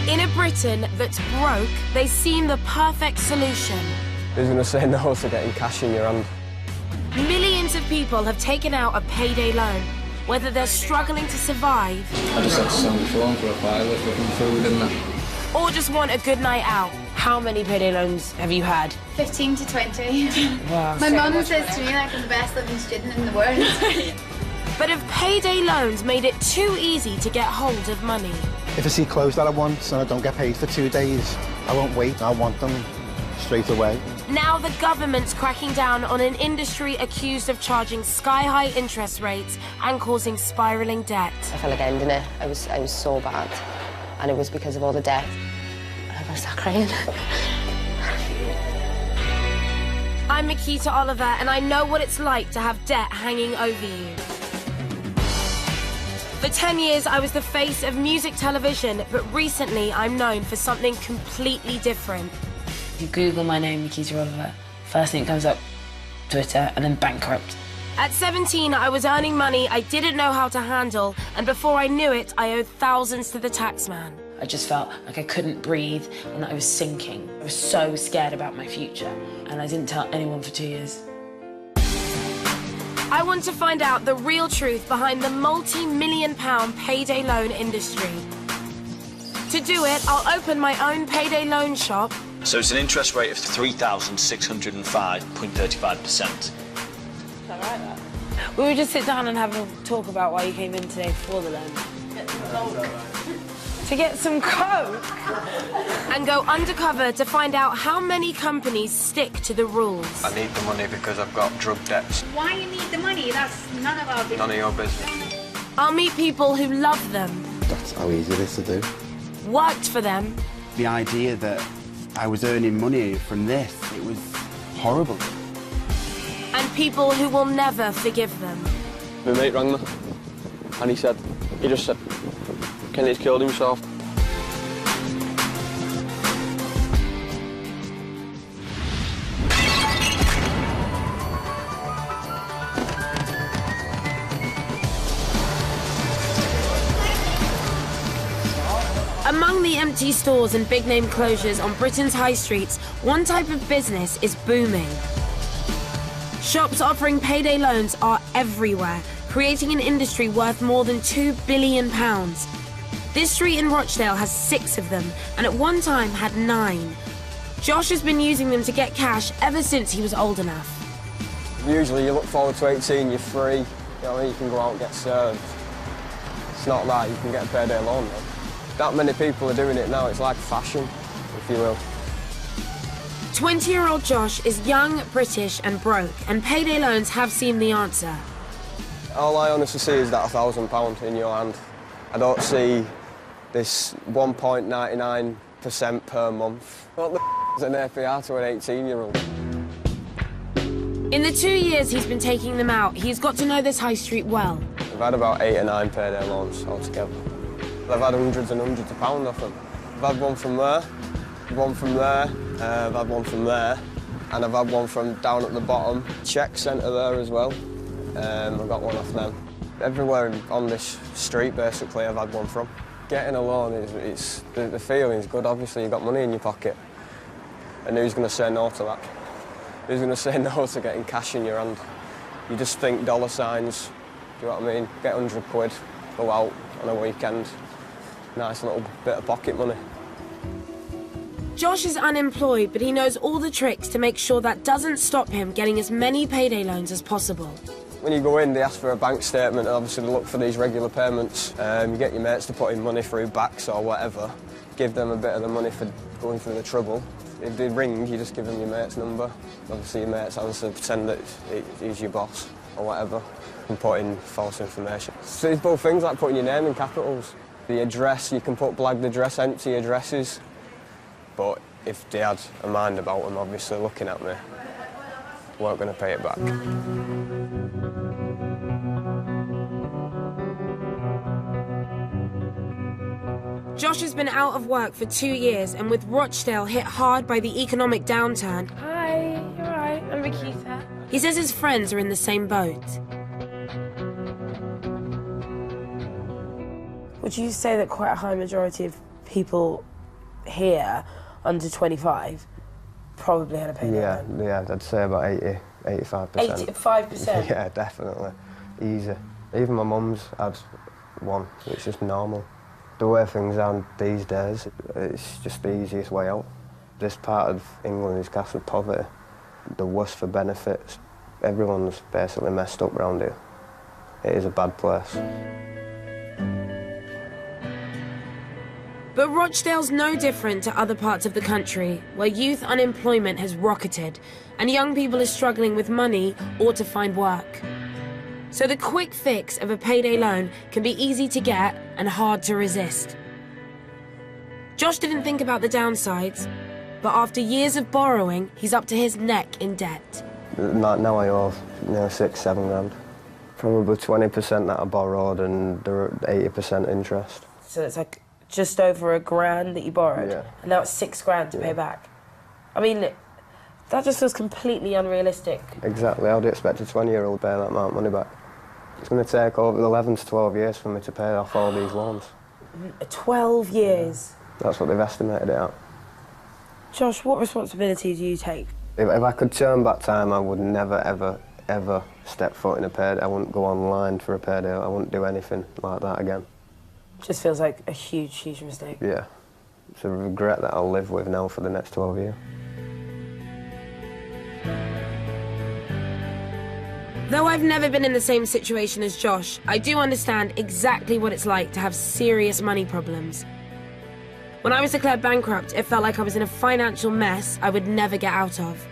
In a Britain that's broke, they seem the perfect solution. Who's going to say no to getting cash in your hand? Millions of people have taken out a payday loan, whether they're struggling to survive... I just had to sell my phone for a pilot looking food and that. ...or just want a good night out. How many payday loans have you had? 15 to 20. Wow. My mum says to me like I'm the best living student in the world. But have payday loans made it too easy to get hold of money? If I see clothes that I want and I don't get paid for 2 days, I won't wait. I want them straight away. Now the government's cracking down on an industry accused of charging sky-high interest rates and causing spiralling debt. I felt like ending it. I was so bad. And it was because of all the debt. I started crying. I'm Makita Oliver, and I know what it's like to have debt hanging over you. For 10 years, I was the face of music television, but recently I'm known for something completely different. If you Google my name, Makita Oliver, first thing that comes up, Twitter, and then bankrupt. At 17, I was earning money I didn't know how to handle, and before I knew it, I owed thousands to the taxman. I just felt like I couldn't breathe and that I was sinking. I was so scared about my future, and I didn't tell anyone for 2 years. I want to find out the real truth behind the multi-million-pound payday loan industry. To do it, I'll open my own payday loan shop. So it's an interest rate of 3,605.35%. Is that right, that? We would just sit down and have a talk about why you came in today for the loan. To get some coke? And go undercover to find out how many companies stick to the rules. I need the money because I've got drug debts. Why you need the money? That's none of our business. None of your business. I'll meet people who love them, That's how easy it is to do. worked for them, The idea that I was earning money from this, it was horrible. and people who will never forgive them. My mate rang me and he just said, Kenny's killed himself. Among the empty stores and big-name closures on Britain's high streets, one type of business is booming. Shops offering payday loans are everywhere, creating an industry worth more than £2 billion. This street in Rochdale has 6 of them, and at one time had 9. Josh has been using them to get cash ever since he was old enough. Usually you look forward to 18, you're free, you know what I mean? You can go out and get served. It's not that, you can get a payday loan though. That many people are doing it now, it's like fashion, if you will. 20-year-old Josh is young, British and broke, and payday loans have seemed the answer. All I honestly see is that £1,000 in your hand. I don't see this 1.99% per month. What the is an APR to an 18-year-old? In the 2 years he's been taking them out, he's got to know this high street well. I've had about 8 or 9 payday loans altogether. I've had hundreds and hundreds of pounds off them. I've had one from there, one from there, I've had one from there, and I've had one from down at the bottom, check centre there as well. I've got one off them. Everywhere on this street, basically, I've had one from. Getting a loan, the feeling's good, obviously, you've got money in your pocket. And who's going to say no to that? Who's going to say no to getting cash in your hand? You just think dollar signs, do you know what I mean? Get 100 quid, go out on a weekend. Nice little bit of pocket money. Josh is unemployed, but he knows all the tricks to make sure that doesn't stop him getting as many payday loans as possible. When you go in, they ask for a bank statement, and obviously they look for these regular payments. You get your mates to put in money through backs or whatever. Give them a bit of the money for going through the trouble. If they ring, you just give them your mate's number. Obviously your mate's answer, pretend that he's your boss or whatever, and put in false information. So it's both things like putting your name in capitals. The address, you can put blagged address, empty addresses. But if they had a mind about them, obviously looking at me, weren't going to pay it back. Josh has been out of work for 2 years, and with Rochdale hit hard by the economic downturn... Hi, you alright? I'm Makita. He says his friends are in the same boat. Would you say that quite a high majority of people here under 25 probably had a payday loan. Yeah, I'd say about 85%. 85%? Yeah, definitely. Easy. Even my mum's had one, so it's just normal. The way things are these days, it's just the easiest way out. This part of England is classed with poverty. The worst for benefits. Everyone's basically messed up around here. It is a bad place. But Rochdale's no different to other parts of the country, where youth unemployment has rocketed and young people are struggling with money or to find work. So the quick fix of a payday loan can be easy to get and hard to resist. Josh didn't think about the downsides, but after years of borrowing, he's up to his neck in debt. Now I owe nearly 6-7 grand. Probably 20% that I borrowed and the 80% interest. So it's like just over £1,000 that you borrowed, Yeah. and now it's £6,000 to pay back. I mean, that just feels completely unrealistic. Exactly. How do you expect a 20-year-old to pay that amount of money back? It's going to take over 11 to 12 years for me to pay off all these loans. 12 years? That's what they've estimated it at. Josh, what responsibility do you take? If I could turn back time, I would never, ever, ever step foot in a payday. I wouldn't go online for a payday. I wouldn't do anything like that again. Just feels like a huge, huge mistake. Yeah. It's a regret that I'll live with now for the next 12 years. Though I've never been in the same situation as Josh, I do understand exactly what it's like to have serious money problems. When I was declared bankrupt, it felt like I was in a financial mess I would never get out of.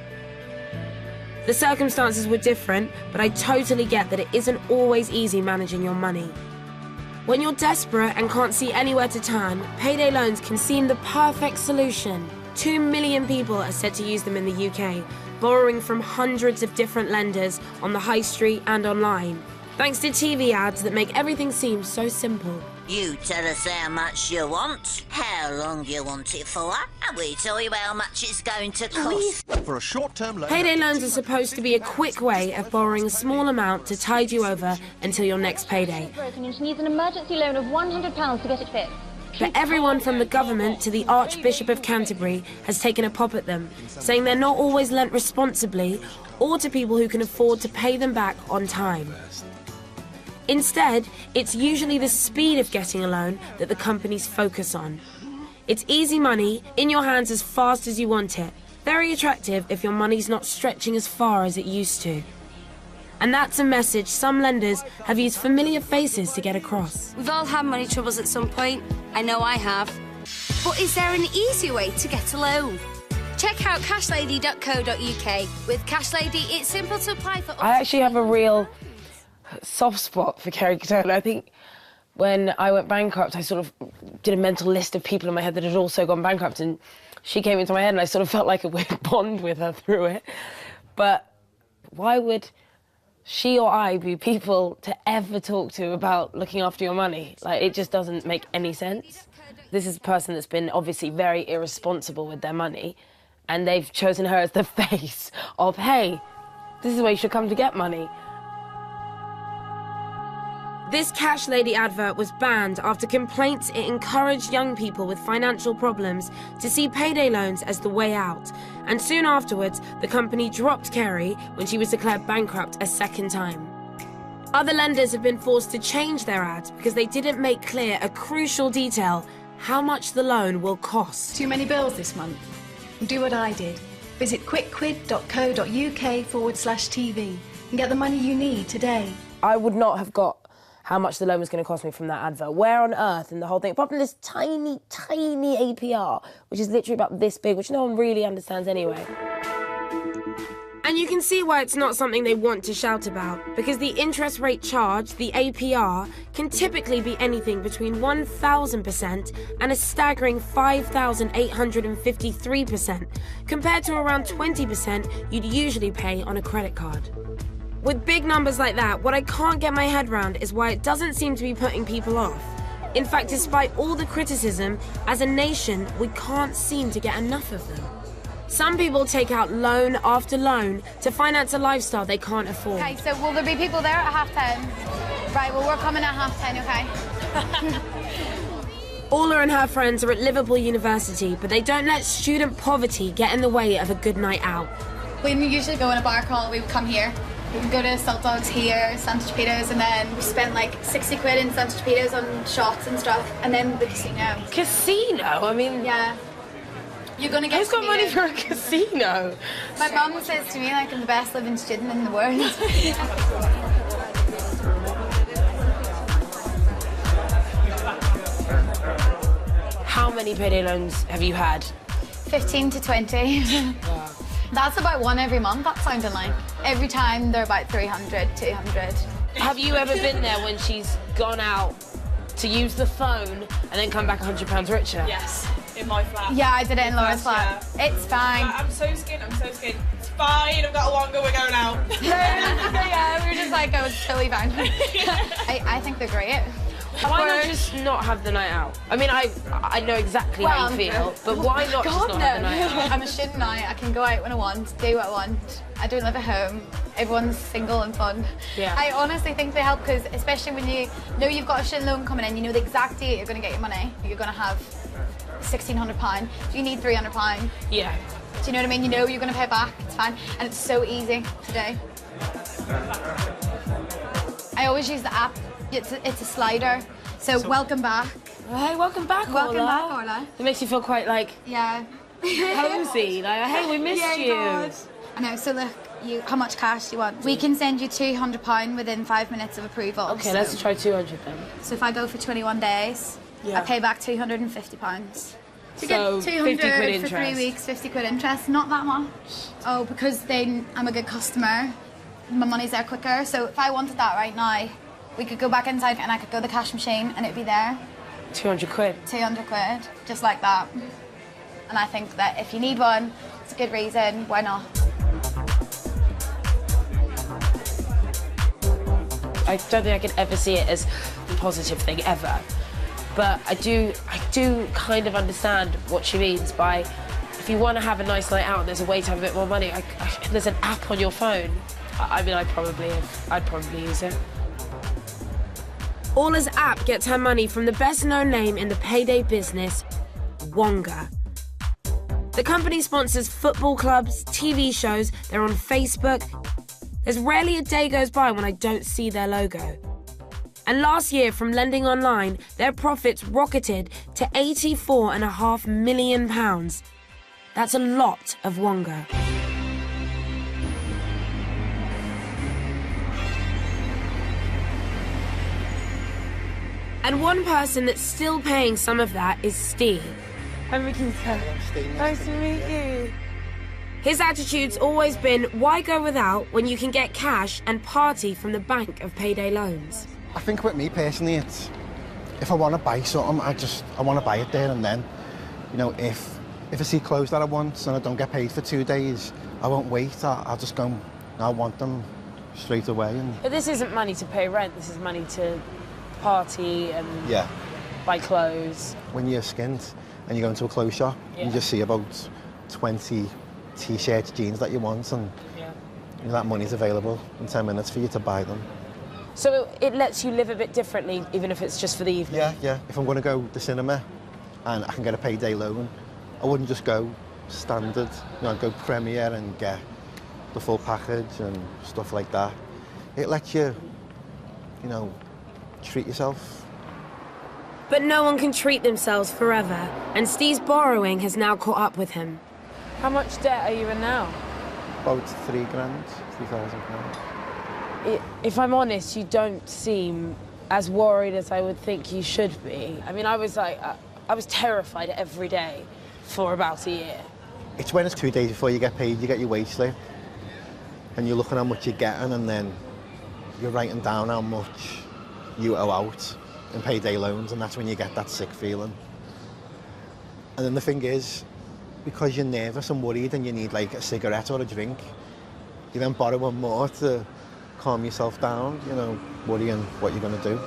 The circumstances were different, but I totally get that it isn't always easy managing your money. When you're desperate and can't see anywhere to turn, payday loans can seem the perfect solution. 2 million people are said to use them in the UK, borrowing from hundreds of different lenders on the high street and online, thanks to TV ads that make everything seem so simple. You tell us how much you want, how long you want it for, and we tell you how much it's going to cost. For a short-term loan... Payday loans are supposed to be a quick way of borrowing a small amount to tide you over until your next payday. And she needs an emergency loan of £100 to get it fixed. But everyone from the government to the Archbishop of Canterbury has taken a pop at them, saying they're not always lent responsibly or to people who can afford to pay them back on time. Instead, it's usually the speed of getting a loan that the companies focus on. It's easy money, in your hands as fast as you want it. Very attractive if your money's not stretching as far as it used to. And that's a message some lenders have used familiar faces to get across. We've all had money troubles at some point. I know I have. But is there an easier way to get a loan? Check out cashlady.co.uk. With Cashlady, it's simple to apply for... I actually have a real soft spot for Kerry Catone. I think when I went bankrupt, I sort of did a mental list of people in my head that had also gone bankrupt, and she came into my head and I sort of felt like a weird bond with her through it. But why would she or I be people to ever talk to about looking after your money? Like, it just doesn't make any sense. This is a person that's been obviously very irresponsible with their money, and they've chosen her as the face of, hey, this is where you should come to get money. This Cash Lady advert was banned after complaints it encouraged young people with financial problems to see payday loans as the way out. And soon afterwards, the company dropped Kerry when she was declared bankrupt a second time. Other lenders have been forced to change their ads because they didn't make clear a crucial detail: how much the loan will cost. Too many bills this month? Do what I did. Visit quickquid.co.uk/TV and get the money you need today. I would not have got how much the loan was going to cost me from that advert. Where on earth in the whole thing, apart from this tiny, tiny APR, which is literally about this big, which no one really understands anyway. And you can see why it's not something they want to shout about, because the interest rate charged, the APR, can typically be anything between 1,000% and a staggering 5,853%, compared to around 20% you'd usually pay on a credit card. With big numbers like that, what I can't get my head around is why it doesn't seem to be putting people off. In fact, despite all the criticism, as a nation, we can't seem to get enough of them. Some people take out loan after loan to finance a lifestyle they can't afford. Okay, so will there be people there at 10:30? Right, well, we're coming at 10:30, okay? Orla and her friends are at Liverpool University, but they don't let student poverty get in the way of a good night out. We usually go in a bar crawl, we would come here. We would go to Salt Dogs here, Santa Chapitos, and then we spent like 60 quid in Santa Chapitos on shots and stuff, and then the casino. Casino? I mean... Yeah. You're gonna get... Who's got money for a casino? My mum says to me like I'm the best living student in the world. How many payday loans have you had? 15 to 20. Wow. That's about one every month, that's sounding like. Every time they're about 300, 200. Have you ever been there when she's gone out to use the phone and then come back £100 richer? Yes, in my flat. Yeah, I did it in Laura's flat. Yeah. It's fine. I'm so skint, It's fine, I've got a longer, we're going out. Yeah, we were just like, oh, it's totally fine. I think they're great. Why not just not have the night out? I mean, I know exactly how you feel, but why not just not have the night out? I'm a student now. I can go out when I want, do what I want. I don't live at home. Everyone's single and fun. Yeah. I honestly think they help because, especially when you know you've got a student loan coming in, you know the exact date you're going to get your money. You're going to have £1,600. Do you need £300? Yeah. Do you know what I mean? You know you're going to pay it back. It's fine, and it's so easy to do. I always use the app. It's a slider. So welcome back. Hey, welcome back, Welcome Orla. back, Orla. It makes you feel quite like yeah, cozy. Like, hey, we missed you. God. I know. So look, how much cash do you want? We can send you £200 within 5 minutes of approval. Okay, let's try 200 then. So if I go for 21 days, I pay back £250. To get So 200 50 quid for 3 interest. weeks, 50 quid interest, not that much. Oh, because then I'm a good customer, my money's there quicker. So if I wanted that right now, we could go back inside and I could go to the cash machine and it'd be there. 200 quid. 200 quid, just like that. And I think that if you need one, it's a good reason, why not? I don't think I could ever see it as a positive thing ever. But I do kind of understand what she means by if you want to have a nice night out and there's a way to have a bit more money, there's an app on your phone. I mean, I'd probably use it. Orla's app gets her money from the best-known name in the payday business, Wonga. The company sponsors football clubs, TV shows, they're on Facebook. There's rarely a day goes by when I don't see their logo. And last year, from lending online, their profits rocketed to £84.5 million. That's a lot of Wonga. And one person that's still paying some of that is Steve. I'm Ricky's son. Nice to meet you. His attitude's always been, why go without when you can get cash and party from the bank of payday loans? I think with me personally, it's if I want to buy something, I want to buy it there and then. You know, if I see clothes that I want and I don't get paid for 2 days, I won't wait. I'll just go. I want them straight away. But this isn't money to pay rent. This is money to party and buy clothes. When you're skint and you go into a clothes shop, you just see about 20 t-shirts, jeans that you want, and you know, that money's available in 10 minutes for you to buy them. So it lets you live a bit differently, even if it's just for the evening? Yeah. If I'm going to go to the cinema and I can get a payday loan, I wouldn't just go standard. You know, I'd go Premier and get the full package and stuff like that. It lets you, you know, treat yourself. But no one can treat themselves forever, and Steve's borrowing has now caught up with him. How much debt are you in now? About £3,000. If I'm honest, you don't seem as worried as I would think you should be. I mean, I was terrified every day for about a year. It's when it's 2 days before you get paid, you get your wage slip, and you're looking how much you're getting, and then you're writing down how much you owe out in payday loans, and that's when you get that sick feeling. And then the thing is, because you're nervous and worried and you need like a cigarette or a drink, you then borrow one more to calm yourself down, you know, worrying what you're going to do.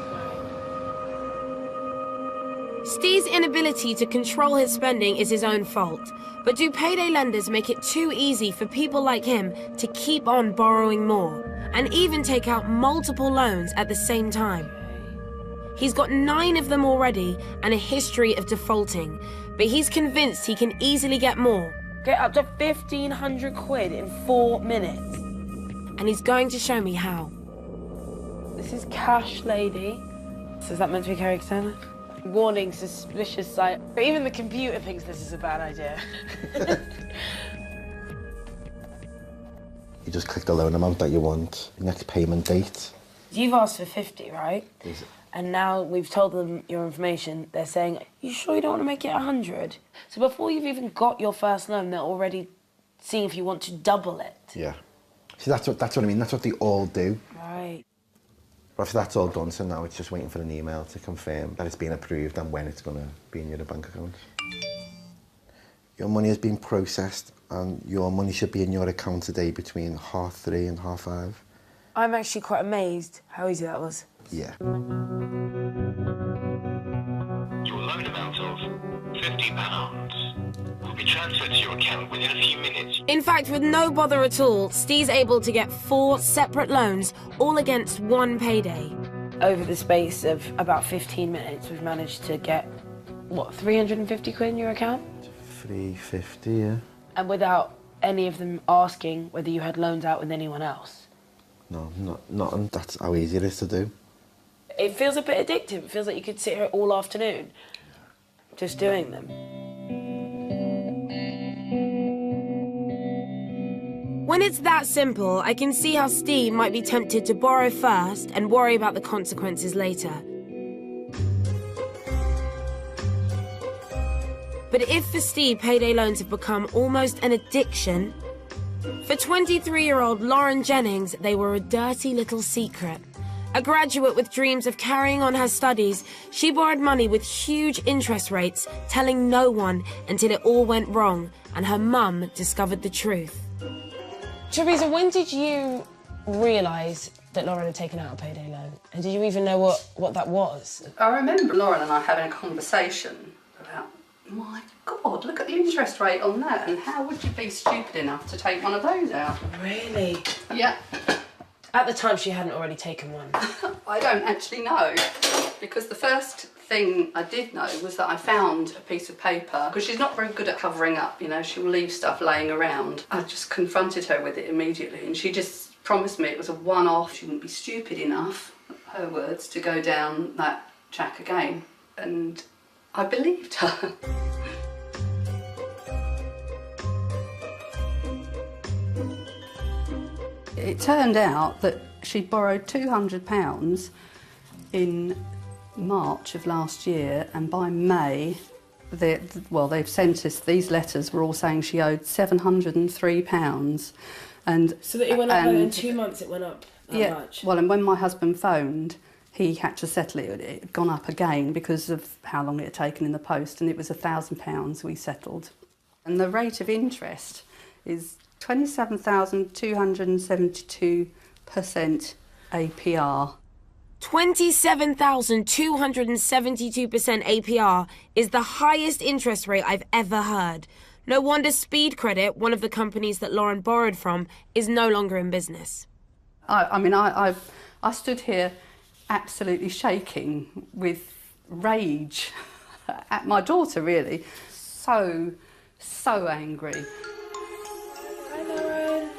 Steve's inability to control his spending is his own fault. But do payday lenders make it too easy for people like him to keep on borrowing more and even take out multiple loans at the same time? He's got 9 of them already and a history of defaulting, but he's convinced he can easily get more. Get up to 1,500 quid in 4 minutes. And he's going to show me how. This is Cash Lady. So is that meant to be Kerry Turner? Warning, suspicious site. But even the computer thinks this is a bad idea. You just click the loan amount that you want, next payment date. You've asked for 50, right? Is it? And now we've told them your information. They're saying, you sure you don't want to make it 100? So before you've even got your first loan, they're already seeing if you want to double it. Yeah. See, that's what I mean. That's what they all do. Right. But if that's all done, so now it's just waiting for an email to confirm that it's been approved and when it's going to be in your bank account. Your money has been processed and your money should be in your account today between 3:30 and 5:30. I'm actually quite amazed how easy that was. Yeah. Your loan amount of £50 will be transferred to your account within a few minutes. In fact, with no bother at all, Steve's able to get 4 separate loans, all against one payday. Over the space of about 15 minutes, we've managed to get, what, 350 quid in your account? 350, yeah. And without any of them asking whether you had loans out with anyone else? No, not, and that's how easy it is to do. It feels a bit addictive. It feels like you could sit here all afternoon just doing them. When it's that simple, I can see how Steve might be tempted to borrow first and worry about the consequences later. But if for Steve payday loans have become almost an addiction, for 23-year-old Lauren Jennings, they were a dirty little secret. A graduate with dreams of carrying on her studies, she borrowed money with huge interest rates, telling no one until it all went wrong and her mum discovered the truth. Teresa, when did you realise that Lauren had taken out a payday loan? And did you even know what that was? I remember Lauren and I having a conversation about, my God, look at the interest rate on that, and how would you be stupid enough to take one of those out? Really? Yeah. At the time, she hadn't already taken one. I don't actually know, because the first thing I did know was that I found a piece of paper, because she's not very good at covering up, you know, she'll leave stuff laying around. I just confronted her with it immediately, and she just promised me it was a one-off. She wouldn't be stupid enough, her words, to go down that track again. And I believed her. It turned out that she'd borrowed £200 in March of last year, and by May, they've sent us, these letters were all saying she owed £703. And, so that it went up in 2 months, it went up that much? Well, and when my husband phoned, he had to settle it. It had gone up again because of how long it had taken in the post, and it was £1,000 we settled. And the rate of interest is 27,272% APR. 27,272% APR is the highest interest rate I've ever heard. No wonder Speed Credit, one of the companies that Lauren borrowed from, is no longer in business. I stood here absolutely shaking with rage at my daughter, really. So angry. Hi, Lauren.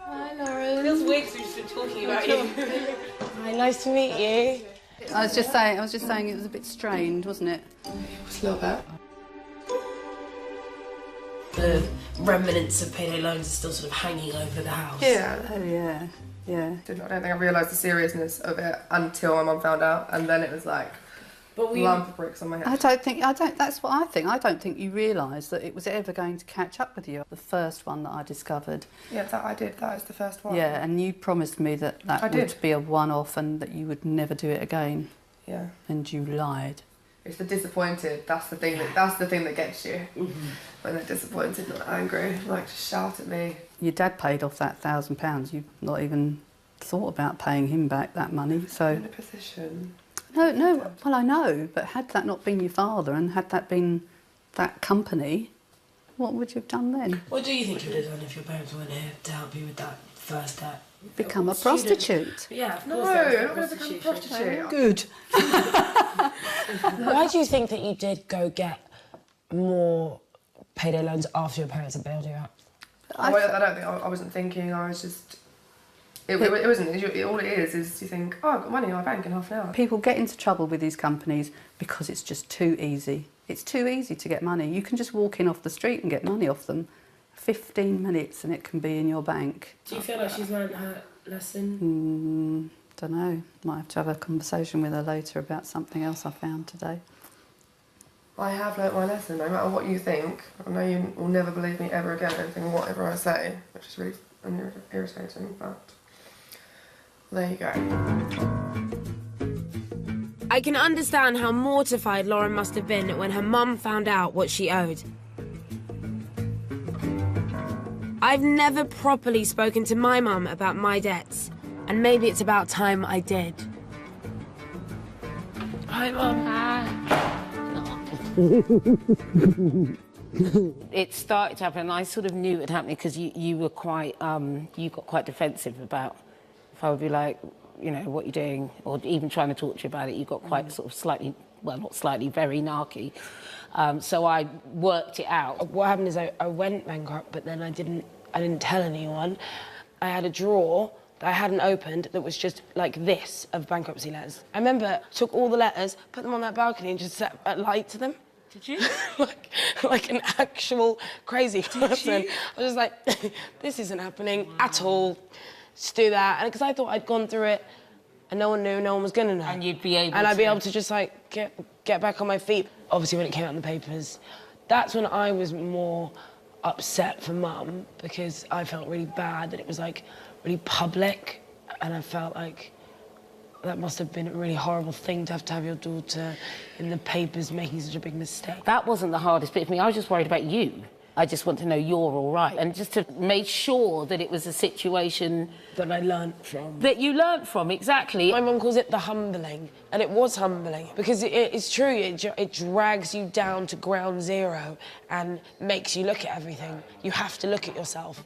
Hi, Lauren. It feels weird because we've just been talking about you. Hi, nice to meet you. I was just saying it was a bit strained, wasn't it? It was a little bit. The remnants of payday loans are still sort of hanging over the house. Yeah. Oh, yeah. Yeah. I don't think I realised the seriousness of it until my mum found out, and then it was like lump of bricks on my head. That's what I think. I don't think you realised that it was ever going to catch up with you. The first one that I discovered. Yeah, that I did. That is the first one. Yeah, and you promised me that would be a one-off and that you would never do it again. Yeah. And you lied. It's the disappointed. That's the thing that gets you. Mm-hmm. When they're disappointed, not angry, like just shout at me. Your dad paid off that £1,000. You've not even thought about paying him back that money. So in a position. No. Well, I know, but had that not been your father and had that been that company, what would you have done then? What do you think you would have done if your parents weren't here to help you with that first debt? Become a prostitute. Yeah, of No, course. I'm not going to become a prostitute. Good. Why do you think that you did go get more payday loans after your parents had bailed you out? I don't think I wasn't thinking. I was just. It wasn't. All it is you think, oh, I've got money in my bank in half an hour. People get into trouble with these companies because it's just too easy. It's too easy to get money. You can just walk in off the street and get money off them. 15 minutes and it can be in your bank. Do you feel like she's learned her lesson? Don't know. Might have to have a conversation with her later about something else I found today. I have learnt my lesson, no matter what you think. I know you will never believe me ever again, anything, whatever I say, which is really irritating, but there you go. I can understand how mortified Lauren must have been when her mum found out what she owed. I've never properly spoken to my mum about my debts, and maybe it's about time I did. Hi, Mum. It started to happen, and I sort of knew it would happen because you were quite, you got quite defensive about, if I would be like, you know, what you're doing, or even trying to talk to you about it, you got quite sort of slightly, well, not slightly, very narky. So I worked it out. What happened is I went bankrupt, but then I didn't tell anyone. I had a drawer that I hadn't opened that was just like this of bankruptcy letters. I remember took all the letters, put them on that balcony and just sat at light to them. Did you? like an actual crazy person. I was just like, this isn't happening at all. Just do that. And because I thought I'd gone through it and no one knew, no one was gonna know. And you'd be able and I'd be able to just like get back on my feet. Obviously when it came out in the papers, that's when I was more upset for Mum, because I felt really bad that it was like really public, and I felt like that must have been a really horrible thing to have your daughter in the papers making such a big mistake. That wasn't the hardest bit for me. I was just worried about you. I just want to know you're all right, and just to make sure that it was a situation that I learnt from. That you learnt from, exactly. My mum calls it the humbling, and it was humbling, because it's true, it drags you down to ground zero and makes you look at everything. You have to look at yourself.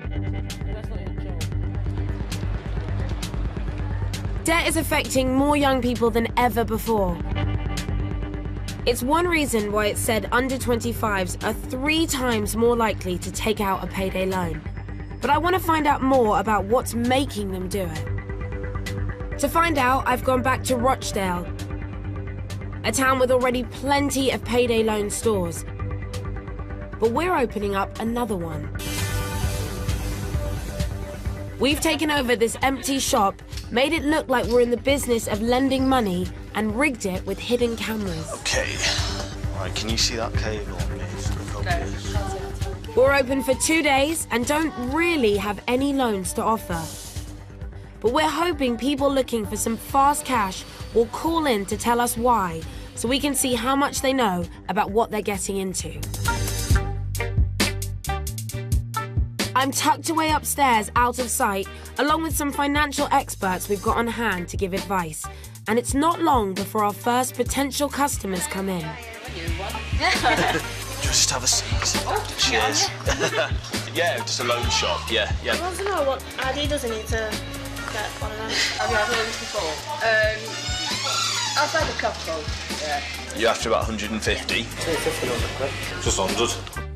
Debt is affecting more young people than ever before. It's one reason why it's said under 25s are 3 times more likely to take out a payday loan. But I want to find out more about what's making them do it. To find out, I've gone back to Rochdale, a town with already plenty of payday loan stores. But we're opening up another one. We've taken over this empty shop, made it look like we're in the business of lending money, and rigged it with hidden cameras. Okay. Right, can you see that cable on me? We're open for 2 days and don't really have any loans to offer. But we're hoping people looking for some fast cash will call in to tell us why, so we can see how much they know about what they're getting into. I'm tucked away upstairs, out of sight, along with some financial experts we've got on hand to give advice. And it's not long before our first potential customers come in. Just have a seat. Cheers. Yeah, just a loan shop, yeah. I want to know what ID does he need to get one of them? Have you had loans before? I've had a couple, yeah. You're after about 150? 250, 100 quid. Just 100.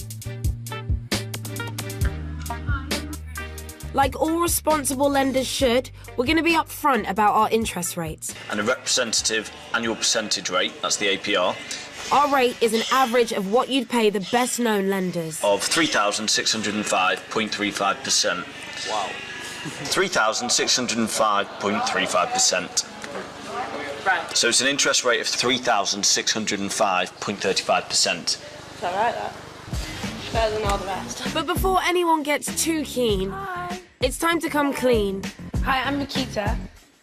Like all responsible lenders should, we're going to be upfront about our interest rates. And a representative annual percentage rate, that's the APR. Our rate is an average of what you'd pay the best-known lenders. Of 3,605.35%. Wow. 3,605.35%. Right. So it's an interest rate of 3,605.35%. Is that right, that? Better than all the rest. But before anyone gets too keen, it's time to come clean. Hi, I'm Makita.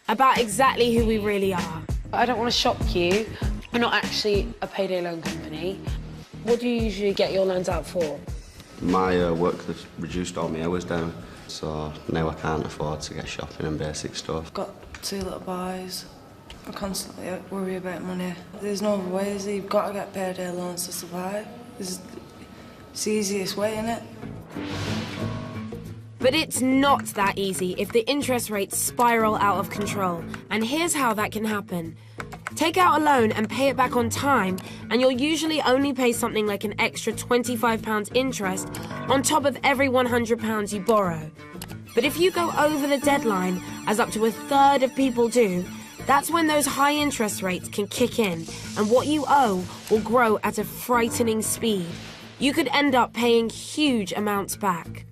About exactly who we really are. I don't want to shock you. We're not actually a payday loan company. What do you usually get your loans out for? My work has reduced all my hours down, so now I can't afford to get shopping and basic stuff. I've got 2 little boys. I constantly worry about money. There's no other way, is there? You've got to get payday loans to survive. It's the easiest way, isn't it? But it's not that easy if the interest rates spiral out of control. And here's how that can happen. Take out a loan and pay it back on time, and you'll usually only pay something like an extra £25 interest on top of every £100 you borrow. But if you go over the deadline, as up to a third of people do, that's when those high interest rates can kick in, and what you owe will grow at a frightening speed. You could end up paying huge amounts back.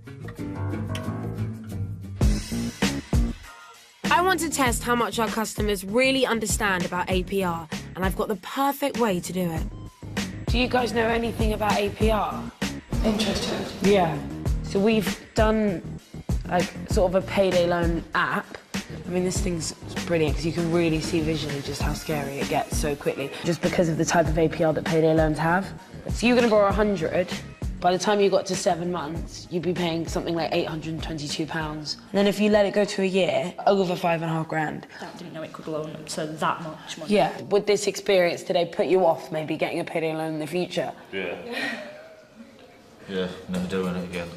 I want to test how much our customers really understand about APR, and I've got the perfect way to do it. Do you guys know anything about APR? Interest rate? Yeah. So we've done like sort of a payday loan app. I mean, this thing's brilliant because you can really see visually just how scary it gets so quickly, just because of the type of APR that payday loans have. So you're going to borrow 100. By the time you got to 7 months, you'd be paying something like £822. And then if you let it go to a year, over £5,500. I didn't know it could loan up to that much money. Yeah. Would this experience today put you off maybe getting a payday loan in the future? Yeah. Yeah, never doing it again.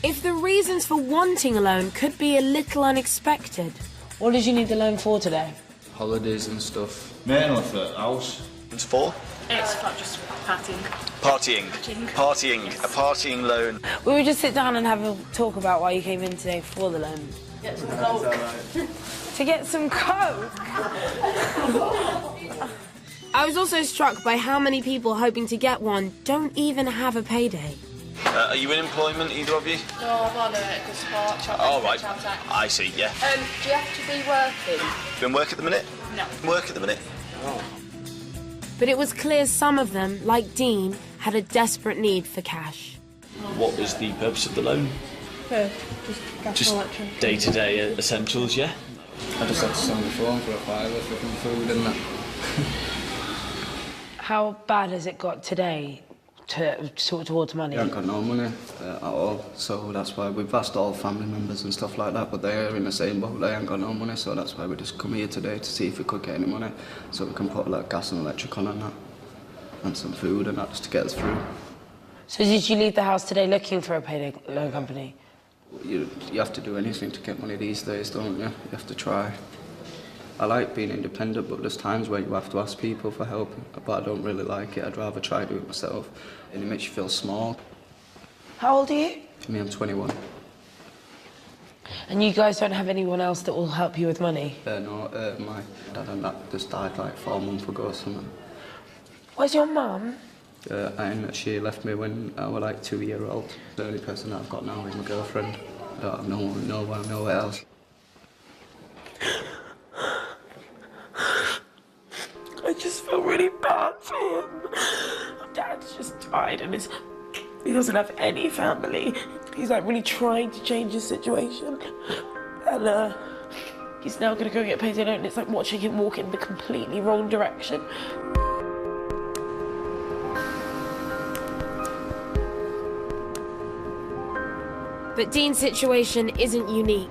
If the reasons for wanting a loan could be a little unexpected. What did you need the loan for today? Holidays and stuff. Mainly for the house. It's for? It's for just partying. Partying. A partying loan. We would just sit down and have a talk about why you came in today for the loan. Get some coke. To get some coke? I was also struck by how many people hoping to get one don't even have a payday. Are you in employment, either of you? No, I'm on a good sport job. Oh, right. I see, yeah. Do you have to be working? You in work at the minute? No. Work at the minute? Oh. But it was clear some of them, like Dean, had a desperate need for cash. What was the purpose of the loan? Just gas and electric. Day-to-day essentials, yeah? I just had to send the phone for a fiver for some food and that. How bad has it got today towards money? I haven't got no money at all, so that's why we've asked all family members and stuff like that, but they're in the same boat, they ain't got no money, so that's why we just come here today to see if we could get any money, so we can put like gas and electric on and that, and some food and that, just to get us through. So did you leave the house today looking for a payday loan company? You have to do anything to get money these days, don't you? You have to try. I like being independent, but there's times where you have to ask people for help, but I don't really like it. I'd rather try do it myself, and it makes you feel small. How old are you? Me, I'm 21. And you guys don't have anyone else that will help you with money? No, my dad and that just died like 4 months ago or something. Where's your mum? And she left me when I was like 2-year-old. The only person that I've got now is my girlfriend. I don't have nowhere else. I just feel really bad for him. Dad's just died and he doesn't have any family. He's like really trying to change his situation. And he's now gonna go get payday loan and it's like watching him walk in the completely wrong direction. But Dean's situation isn't unique.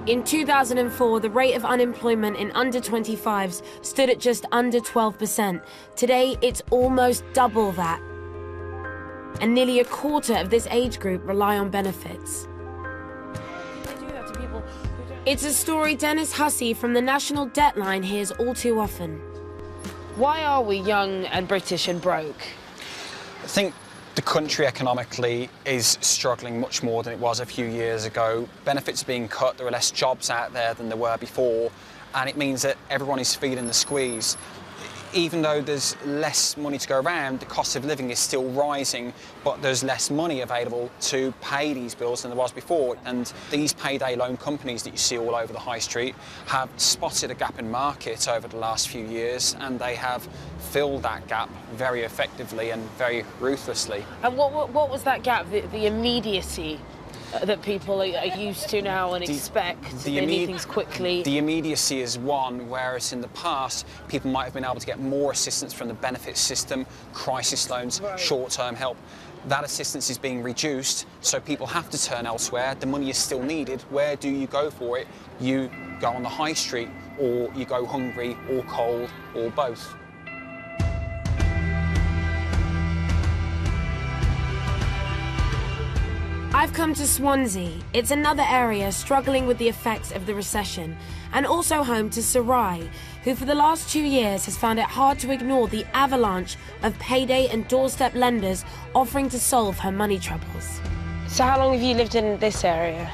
In 2004, the rate of unemployment in under 25s stood at just under 12%. Today, it's almost double that. And nearly a quarter of this age group rely on benefits. It's a story Dennis Hussey from the National Debt Line hears all too often. Why are we young and British and broke? I think the country economically is struggling much more than it was a few years ago. Benefits are being cut, there are less jobs out there than there were before, and it means that everyone is feeling the squeeze. Even though there's less money to go around, the cost of living is still rising, but there's less money available to pay these bills than there was before. And these payday loan companies that you see all over the high street have spotted a gap in market over the last few years, and they have filled that gap very effectively and very ruthlessly. And what was that gap, the immediacy that people are used to now and expect? They need things quickly. The immediacy is one, whereas in the past, people might have been able to get more assistance from the benefits system, crisis loans, short-term help. That assistance is being reduced, so people have to turn elsewhere. The money is still needed. Where do you go for it? You go on the high street, or you go hungry, or cold, or both. I've come to Swansea. It's another area struggling with the effects of the recession, and also home to Sarai, who for the last 2 years has found it hard to ignore the avalanche of payday and doorstep lenders offering to solve her money troubles. So how long have you lived in this area?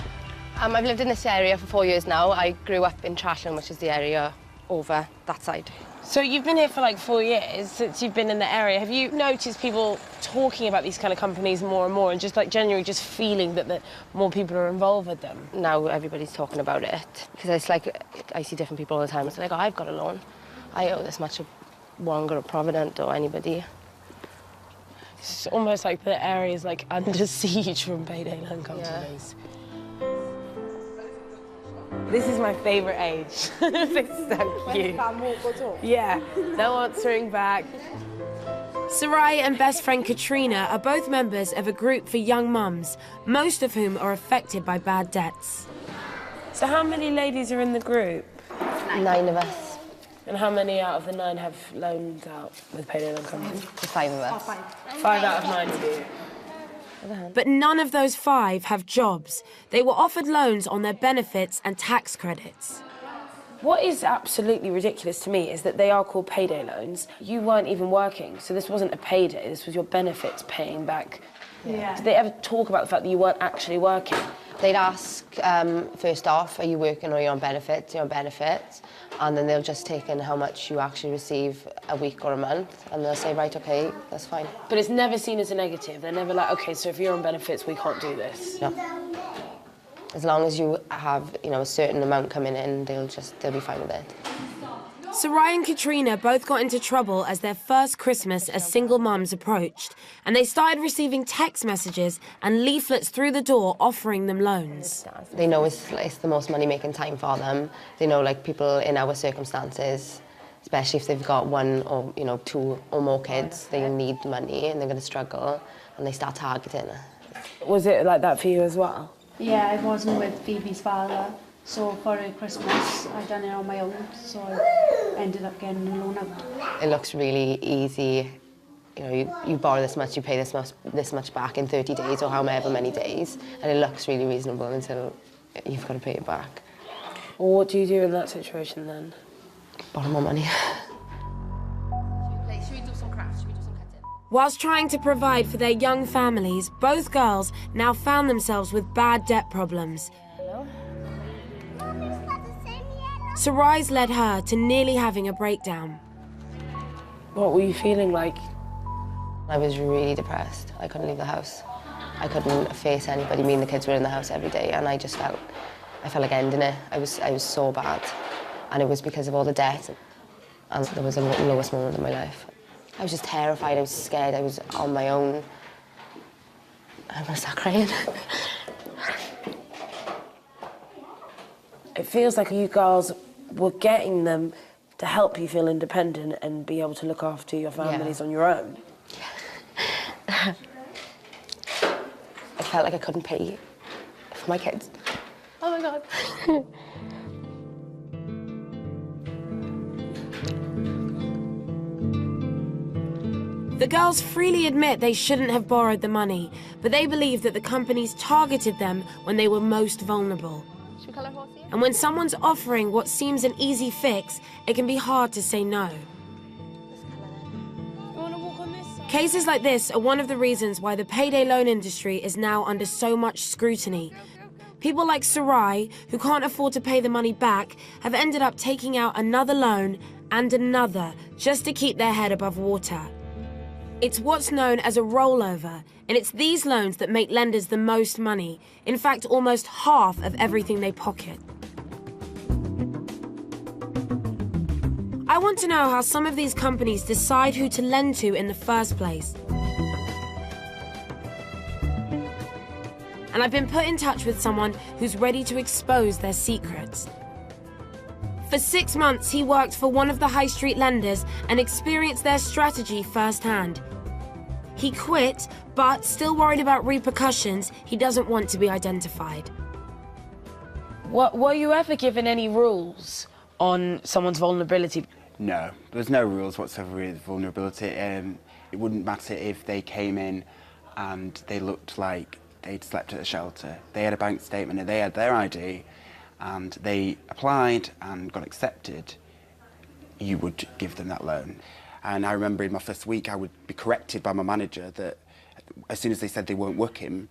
I've lived in this area for 4 years now. I grew up in Trashland, which is the area over that side. So you've been here for like 4 years since you've been in the area. Have you noticed people talking about these kind of companies more and more, and just like generally just feeling that more people are involved with them? Now everybody's talking about it because it's like I see different people all the time. It's like, oh, I've got a loan. I owe this much to Wonga or Provident or anybody. It's almost like the area is like under siege from payday loan companies. Yeah. This is my favourite age. This is so cute. Yeah, no answering back. Sarai and best friend Katrina are both members of a group for young mums, most of whom are affected by bad debts. So how many ladies are in the group? 9 of us. And how many out of the 9 have loans out with payday loan companies? 5 of us. 5 out of 9 do. But none of those 5 have jobs. They were offered loans on their benefits and tax credits. What is absolutely ridiculous to me is that they are called payday loans. You weren't even working, so this wasn't a payday, this was your benefits paying back. Yeah. Did they ever talk about the fact that you weren't actually working? They'd ask, first off, are you working or are you on benefits? You're on benefits. And then they'll just take in how much you actually receive a week or a month, and they'll say, right, OK, that's fine. But it's never seen as a negative. They're never like, OK, so if you're on benefits, we can't do this. No. As long as you have, you know, a certain amount coming in, they'll be fine with it. Sarai and Katrina both got into trouble as their first Christmas as single mums approached, and they started receiving text messages and leaflets through the door offering them loans. They know it's the most money-making time for them. They know, like, people in our circumstances, especially if they've got 1 or, 2 or more kids, they need money and they're going to struggle, and they start targeting it. Was it like that for you as well? Yeah, I wasn't with Phoebe's father. So for Christmas, I done it on my own, so I ended up getting a loan out. It looks really easy. You know, you borrow this much, you pay this much back in 30 days or however many days, and it looks really reasonable until you've got to pay it back. Well, what do you do in that situation then? Borrow more money. Whilst trying to provide for their young families, both girls now found themselves with bad debt problems. Sarai's led her to nearly having a breakdown. What were you feeling like? I was really depressed. I couldn't leave the house. I couldn't face anybody. Me and the kids were in the house every day, and I felt like ending it. I was so bad, and it was because of all the debt. And there was the lowest moment in my life. I was just terrified. I was scared. I was on my own. I'm gonna start crying. It feels like you girls were getting them to help you feel independent and be able to look after your families on your own. I felt like I couldn't pay for my kids. Oh my God. The girls freely admit they shouldn't have borrowed the money, but they believe that the companies targeted them when they were most vulnerable. And when someone's offering what seems an easy fix, it can be hard to say no. Cases like this are one of the reasons why the payday loan industry is now under so much scrutiny. People like Sarai, who can't afford to pay the money back, have ended up taking out another loan and another just to keep their head above water. It's what's known as a rollover, and it's these loans that make lenders the most money. In fact, almost half of everything they pocket. I want to know how some of these companies decide who to lend to in the first place. And I've been put in touch with someone who's ready to expose their secrets. For 6 months, he worked for one of the high street lenders and experienced their strategy firsthand. He quit, but still worried about repercussions, he doesn't want to be identified. Were you ever given any rules on someone's vulnerability? No, there's no rules whatsoever with vulnerability. It wouldn't matter if they came in and they looked like they'd slept at a shelter, they had a bank statement and they had their ID, and they applied and got accepted, you would give them that loan. And I remember in my first week I would be corrected by my manager that as soon as they said they weren't working,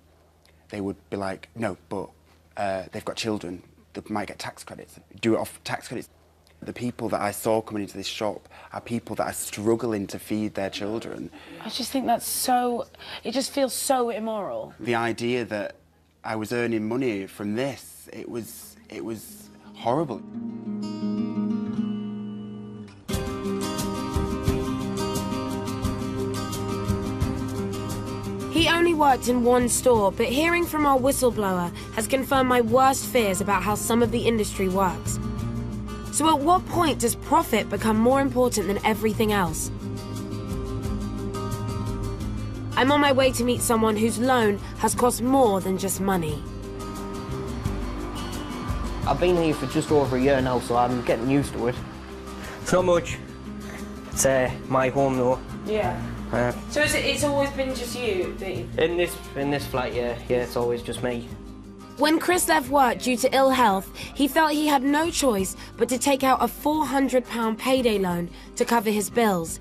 they would be like, no, but they've got children, they might get tax credits. Do it off tax credits. The people that I saw coming into this shop are people that are struggling to feed their children. I just think that's so... It just feels so immoral. The idea that I was earning money from this, it was horrible. He only worked in one store, but hearing from our whistleblower has confirmed my worst fears about how some of the industry works. So at what point does profit become more important than everything else? I'm on my way to meet someone whose loan has cost more than just money. I've been here for just over a year now, so I'm getting used to it. It's not much. It's my home though. Yeah. So it's always been just you? In this flat, yeah, it's always just me. When Chris left work due to ill health, he felt he had no choice but to take out a £400 payday loan to cover his bills.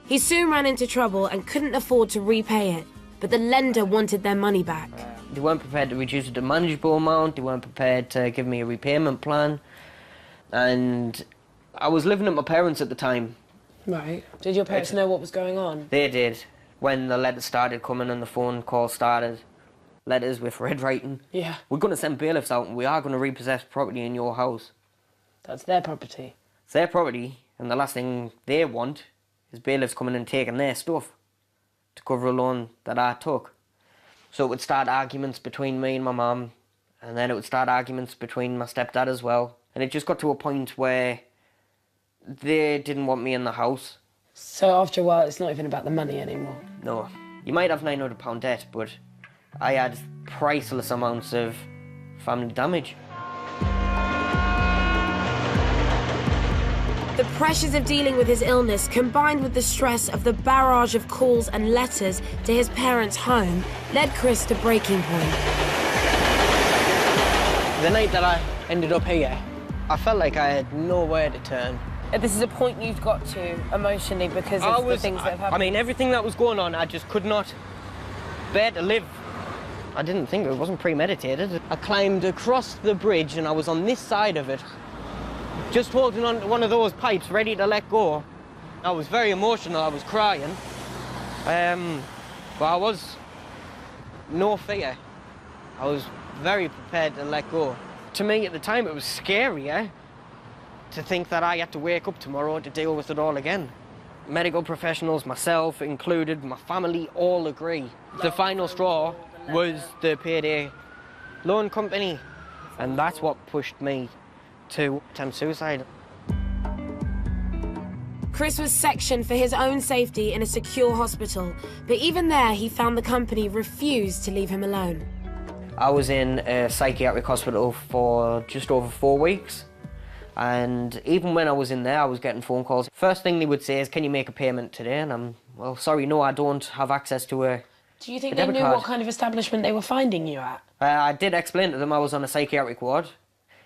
He soon ran into trouble and couldn't afford to repay it, but the lender wanted their money back. They weren't prepared to reduce it to a manageable amount, they weren't prepared to give me a repayment plan, and I was living at my parents at the time. Right. Did your parents know what was going on? They did. When the letters started coming and the phone calls started, letters with red writing. Yeah. We're going to send bailiffs out and we are going to repossess property in your house. That's their property. It's their property, and the last thing they want is bailiffs coming and taking their stuff to cover a loan that I took. So it would start arguments between me and my mum, and then it would start arguments between my stepdad as well. And it just got to a point where they didn't want me in the house. So after a while, it's not even about the money anymore? No. You might have £900 debt, but I had priceless amounts of family damage. The pressures of dealing with his illness, combined with the stress of the barrage of calls and letters to his parents' home, led Chris to breaking point. The night that I ended up here, I felt like I had nowhere to turn. This is a point you've got to emotionally because of the things that have happened. I mean, everything that was going on, I just could not bear to live. I didn't think it wasn't premeditated. I climbed across the bridge and I was on this side of it, just holding on to one of those pipes, ready to let go. I was very emotional, I was crying. But I was no fear. I was very prepared to let go. To me, at the time, it was scarier to think that I had to wake up tomorrow to deal with it all again. Medical professionals, myself included, my family all agree. The final straw was the Payday loan company, and that's what pushed me to attempt suicide. Chris was sectioned for his own safety in a secure hospital, but even there he found the company refused to leave him alone. I was in a psychiatric hospital for just over 4 weeks, and even when I was in there I was getting phone calls. First thing they would say is, can you make a payment today? And I'm, well, sorry, no, I don't have access to a Do you think they knew what kind of establishment they were finding you at? I did explain to them I was on a psychiatric ward.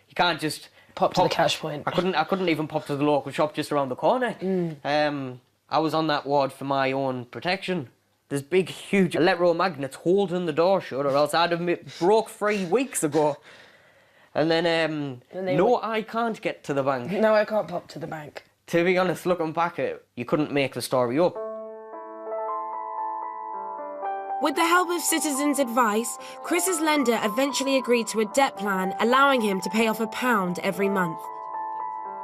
You can't just pop to the cash point. I couldn't even pop to the local shop just around the corner. I was on that ward for my own protection. There's big, huge electromagnets holding the door shut, or else I'd have broke free weeks ago. And then, no, I can't get to the bank. No, I can't pop to the bank. To be honest, looking back at it, you couldn't make the story up. With the help of citizens' advice, Chris's lender eventually agreed to a debt plan allowing him to pay off £1 every month.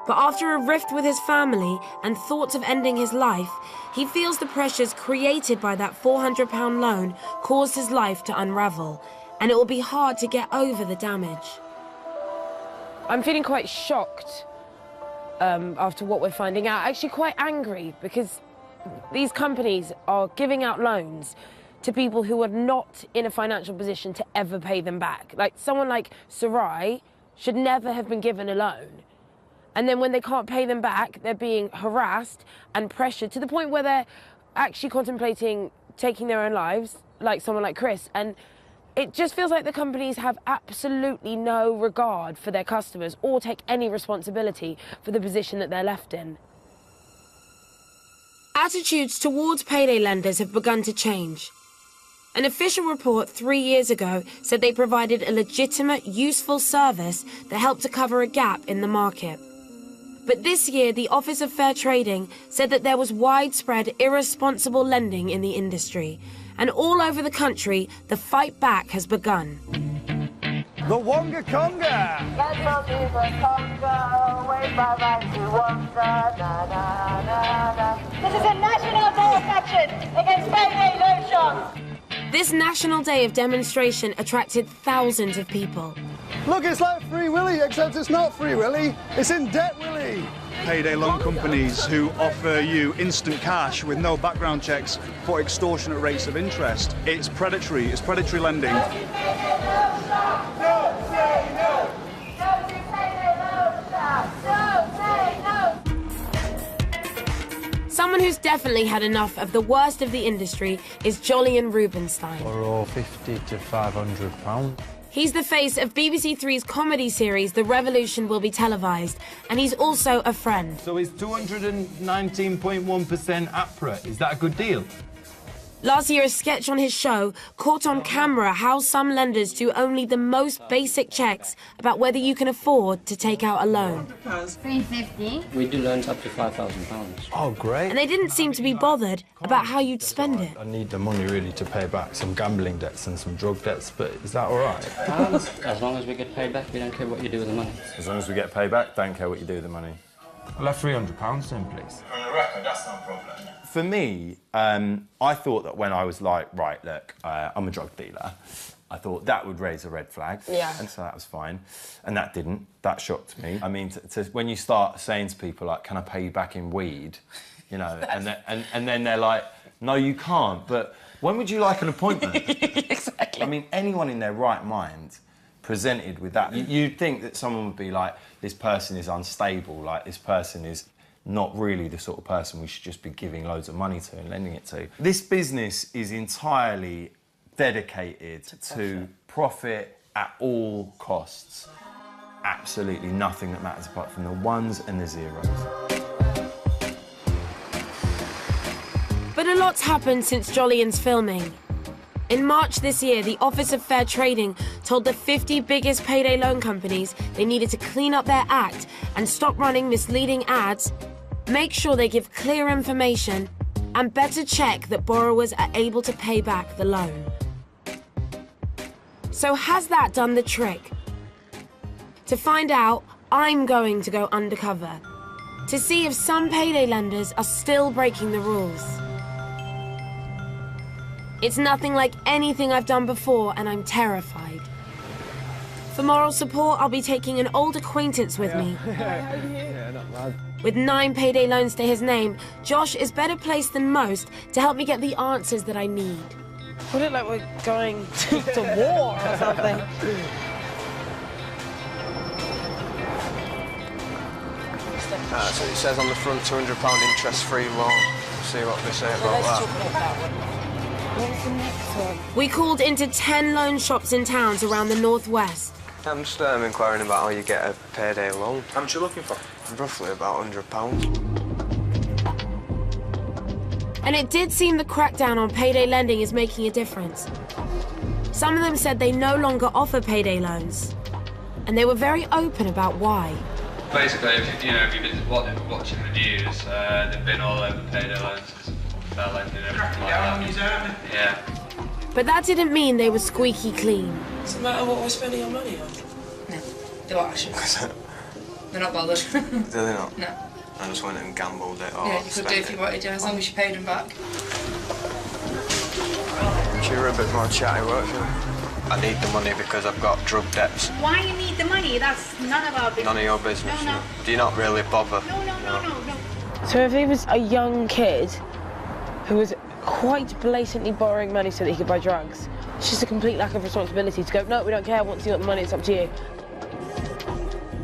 But after a rift with his family and thoughts of ending his life, he feels the pressures created by that £400 loan caused his life to unravel, and it will be hard to get over the damage. I'm feeling quite shocked after what we're finding out. Actually quite angry, because these companies are giving out loans to people who are not in a financial position to ever pay them back. Like someone like Sarai should never have been given a loan. And then when they can't pay them back, they're being harassed and pressured to the point where they're actually contemplating taking their own lives, like someone like Chris. And It just feels like the companies have absolutely no regard for their customers or take any responsibility for the position that they're left in. Attitudes towards payday lenders have begun to change. An official report 3 years ago said they provided a legitimate, useful service that helped to cover a gap in the market. But this year, the Office of Fair Trading said that there was widespread irresponsible lending in the industry. And all over the country, the fight back has begun. The Wonga Conga! This is a national day of action against payday loan sharks. This National Day of demonstration attracted thousands of people. Look, it's like Free Willy, except it's not Free Willy, it's in debt Willy. Payday loan companies who offer you instant cash with no background checks for extortionate rates of interest. It's predatory lending. Someone who's definitely had enough of the worst of the industry is Jolyon Rubinstein. Borrow £50 to £500. He's the face of BBC Three's comedy series The Revolution will be televised, and he's also a friend. So it's 219.1% APRA. Is that a good deal? Last year, a sketch on his show caught on camera how some lenders do only the most basic checks about whether you can afford to take out a loan. £350. We do loans up to £5,000. Oh, great. And they didn't seem to be bothered about how you'd spend it. I need the money really to pay back some gambling debts and some drug debts, but is that all right? As long as we get paid back, we don't care what you do with the money. As long as we get paid back, don't care what you do with the money. I'll have £300 then, please. On the record, that's not a problem. For me, I thought that when I was like, right, look, I'm a drug dealer, I thought that would raise a red flag. Yeah. And so that was fine. And that didn't. That shocked me. I mean, when you start saying to people, like, can I pay you back in weed? You know, and then they're like, no, you can't. But when would you like an appointment? Exactly. I mean, anyone in their right mind presented with that, you'd think that someone would be like, this person is unstable, like, this person is not really the sort of person we should just be giving loads of money to and lending it to. This business is entirely dedicated to profit at all costs. Absolutely nothing that matters apart from the ones and the zeros. But a lot's happened since Jolyon's filming. In March this year, the Office of Fair Trading told the 50 biggest payday loan companies they needed to clean up their act and stop running misleading ads, make sure they give clear information, and better check that borrowers are able to pay back the loan. So has that done the trick? To find out, I'm going to go undercover to see if some payday lenders are still breaking the rules. It's nothing like anything I've done before, and I'm terrified. For moral support, I'll be taking an old acquaintance with me. Yeah, not bad. With 9 payday loans to his name, Josh is better placed than most to help me get the answers that I need. Put it like we're going to war or something. So it says on the front £200 interest-free loan. See what they say about that. What's the next one? We called into 10 loan shops in towns around the northwest. I'm just inquiring about how you get a payday loan. How much are you looking for? Roughly about £100. And it did seem the crackdown on payday lending is making a difference. Some of them said they no longer offer payday loans. And they were very open about why. Basically, if you've been watching the news, they've been all over payday loans, fair lending and everything like that. Yeah. But that didn't mean they were squeaky clean. Does it matter what we're spending our money on? No, they won't actually. They're not bothered. Do they not? No. I just went and gambled it or Yeah, you could do if you wanted to, as long as you paid them back. You're a bit more chatty, weren't you? I need the money because I've got drug debts. Why you need the money? That's none of our business. None of your business. No. Do you not really bother? No. So if he was a young kid who was quite blatantly borrowing money so that he could buy drugs, it's just a complete lack of responsibility to go, no, we don't care, once you got the money, it's up to you.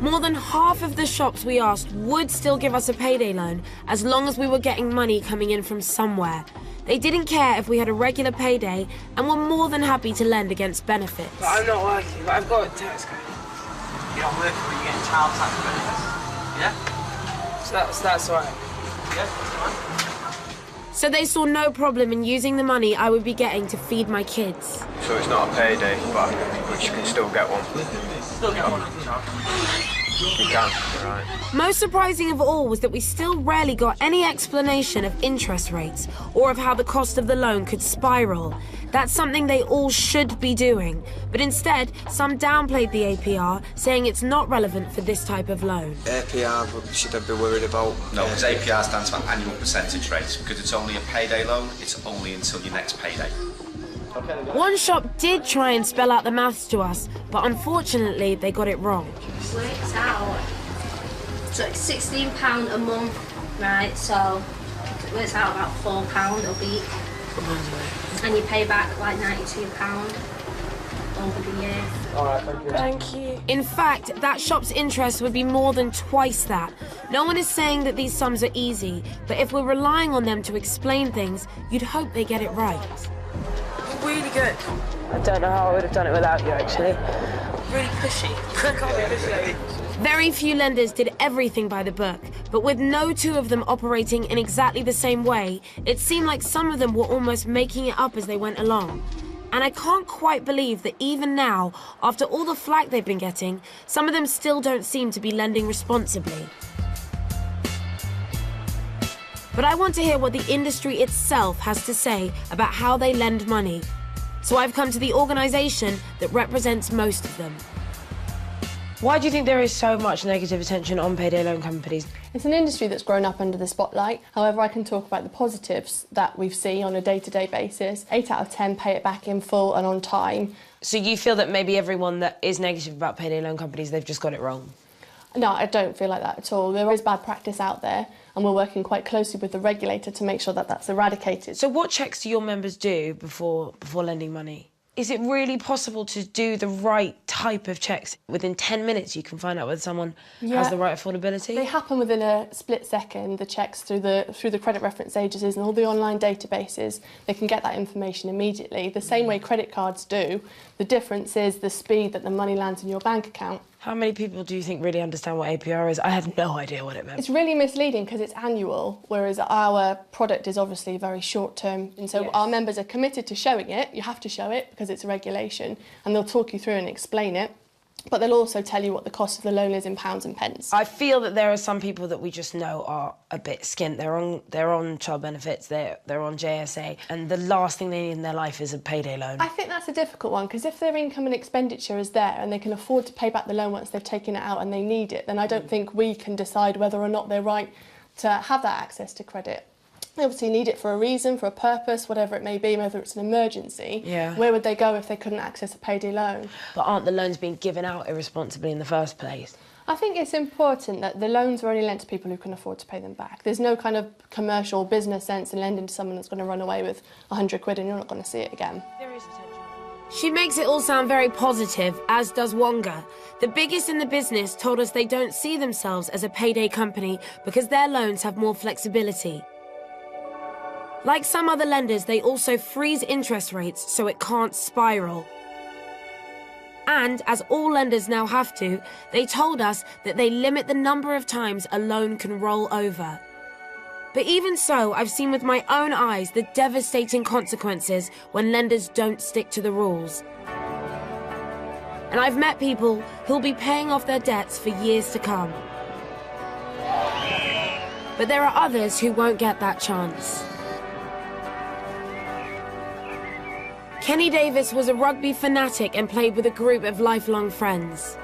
More than half of the shops we asked would still give us a payday loan as long as we were getting money coming in from somewhere. They didn't care if we had a regular payday and were more than happy to lend against benefits. But I'm not working, but I've got a tax code. You're not working, but you're getting child tax benefits. Yeah? So that's right. Yeah, that's fine. So they saw no problem in using the money I would be getting to feed my kids. So it's not a payday, but you can still get one. Still get one. You can, right. Most surprising of all was that we still rarely got any explanation of interest rates or of how the cost of the loan could spiral. That's something they all should be doing. But instead, some downplayed the APR, saying it's not relevant for this type of loan. APR, should I be worried about? No, because APR stands for annual percentage rates. Because it's only a payday loan, it's only until your next payday. One shop did try and spell out the maths to us, but unfortunately they got it wrong. Works out. It's like £16 a month, right? So it works out about £4 a week. And you pay back like £92 over the year. Alright, thank you. Thank you. In fact, that shop's interest would be more than twice that. No one is saying that these sums are easy, but if we're relying on them to explain things, you'd hope they get it right. Really good. I don't know how I would have done it without you, actually. Really pushy. Can't be pushy. Very few lenders did everything by the book, but with no two of them operating in exactly the same way, it seemed like some of them were almost making it up as they went along. And I can't quite believe that even now, after all the flack they've been getting, some of them still don't seem to be lending responsibly. But I want to hear what the industry itself has to say about how they lend money. So I've come to the organisation that represents most of them. Why do you think there is so much negative attention on payday loan companies? It's an industry that's grown up under the spotlight. However, I can talk about the positives that we've seen on a day-to-day basis. 8 out of 10 pay it back in full and on time. So you feel that maybe everyone that is negative about payday loan companies, they've just got it wrong? No, I don't feel like that at all. There is bad practice out there, and we're working quite closely with the regulator to make sure that that's eradicated. So what checks do your members do before lending money? Is it really possible to do the right type of checks? Within 10 minutes you can find out whether someone has the right affordability? They happen within a split second, the checks through the credit reference agencies and all the online databases. They can get that information immediately, the same way credit cards do. The difference is the speed that the money lands in your bank account. How many people do you think really understand what APR is? I had no idea what it meant. It's really misleading because it's annual, whereas our product is obviously very short-term. And so our members are committed to showing it. You have to show it because it's a regulation, and they'll talk you through and explain it. But they'll also tell you what the cost of the loan is in pounds and pence. I feel that there are some people that we just know are a bit skint. They're on child benefits, they're on JSA, and the last thing they need in their life is a payday loan. I think that's a difficult one, because if their income and expenditure is there and they can afford to pay back the loan once they've taken it out and they need it, then I don't think we can decide whether or not they're right to have that access to credit. They obviously need it for a reason, for a purpose, whatever it may be, whether it's an emergency. Yeah. Where would they go if they couldn't access a payday loan? But aren't the loans being given out irresponsibly in the first place? I think it's important that the loans are only lent to people who can afford to pay them back. There's no kind of commercial business sense in lending to someone that's going to run away with 100 quid and you're not going to see it again. There is potential. She makes it all sound very positive, as does Wonga. The biggest in the business told us they don't see themselves as a payday company because their loans have more flexibility. Like some other lenders, they also freeze interest rates so it can't spiral. And, as all lenders now have to, they told us that they limit the number of times a loan can roll over. But even so, I've seen with my own eyes the devastating consequences when lenders don't stick to the rules. And I've met people who'll be paying off their debts for years to come. But there are others who won't get that chance. Kenny Davis was a rugby fanatic and played with a group of lifelong friends.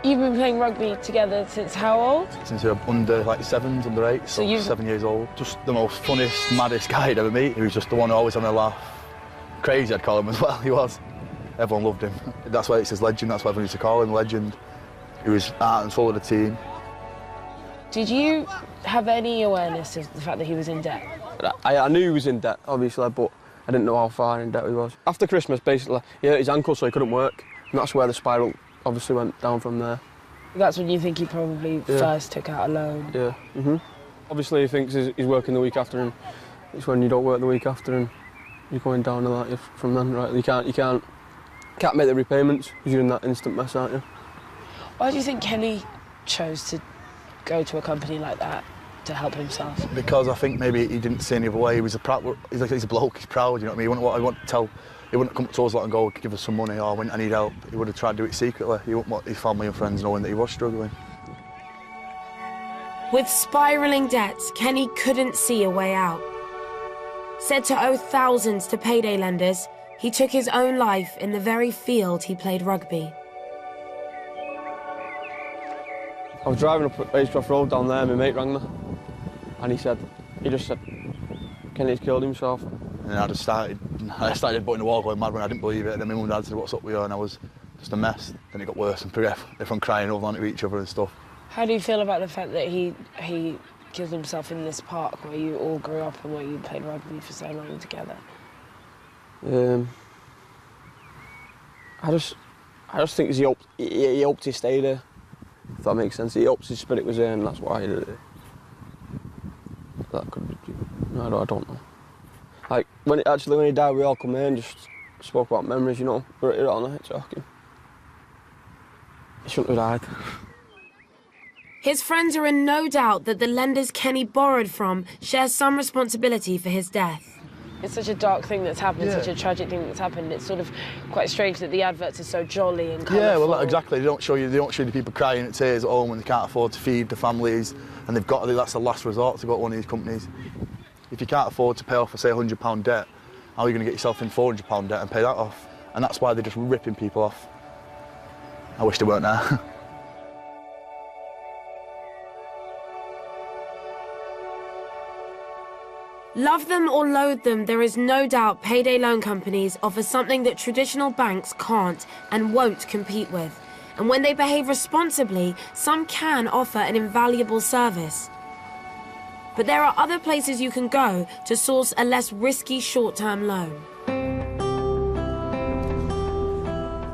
You've been playing rugby together since how old? Since you're under like 7s, under 8s, so you're 7 years old. Just the most funniest, maddest guy I'd ever meet. He was just the one who always had a laugh. Crazy, I'd call him as well, he was. Everyone loved him. That's why it's his legend, that's why everyone used to call him legend. He was heart and soul of the team. Did you have any awareness of the fact that he was in debt? I knew he was in debt, obviously, but I didn't know how far in debt he was. After Christmas, basically, he hurt his ankle, so he couldn't work. And that's where the spiral obviously went down from there. That's when you think he probably first took out a loan? Yeah. Obviously, he thinks he's working the week after and It's when you don't work the week after and you're going down a lot from then, right? You can't make the repayments because you're in that instant mess, aren't you? Why do you think Kenny chose to go to a company like that to help himself? Because I think maybe he didn't see any other way. He's a bloke, he's proud, you know what I mean? He wouldn't come to us and go, give us some money, or I need help. He would have tried to do it secretly. He wouldn't want his family and friends knowing that he was struggling. With spiralling debts, Kenny couldn't see a way out. Said to owe thousands to payday lenders, he took his own life in the very field he played rugby. I was driving up Racecroft Road down there, and my mate rang me, and he just said, Kenny's killed himself. And I started butting the wall going mad when I didn't believe it, and then my mum and dad said, what's up with you? And I was just a mess. Then it got worse and progressed. Everyone crying over onto each other and stuff. How do you feel about the fact that he killed himself in this park where you all grew up and where you played rugby for so long together? I just think he hoped he stayed there, if that makes sense. He hoped his spirit was there, and that's why he did it. That could be... I don't know. Like, when he died, we all come here and just spoke about memories, you know. We were here all night talking. He shouldn't have died. His friends are in no doubt that the lenders Kenny borrowed from share some responsibility for his death. It's such a dark thing that's happened, such a tragic thing that's happened. It's sort of quite strange that the adverts are so jolly and colourful. Yeah, well, exactly. They don't show you the people crying at tears at home when they can't afford to feed the families, and they've got to. That's the last resort to go to one of these companies. If you can't afford to pay off, say, £100 debt, how are you going to get yourself in £400 debt and pay that off? And that's why they're just ripping people off. I wish they weren't there. Love them or loathe them, there is no doubt payday loan companies offer something that traditional banks can't and won't compete with. And when they behave responsibly, some can offer an invaluable service. But there are other places you can go to source a less risky short-term loan.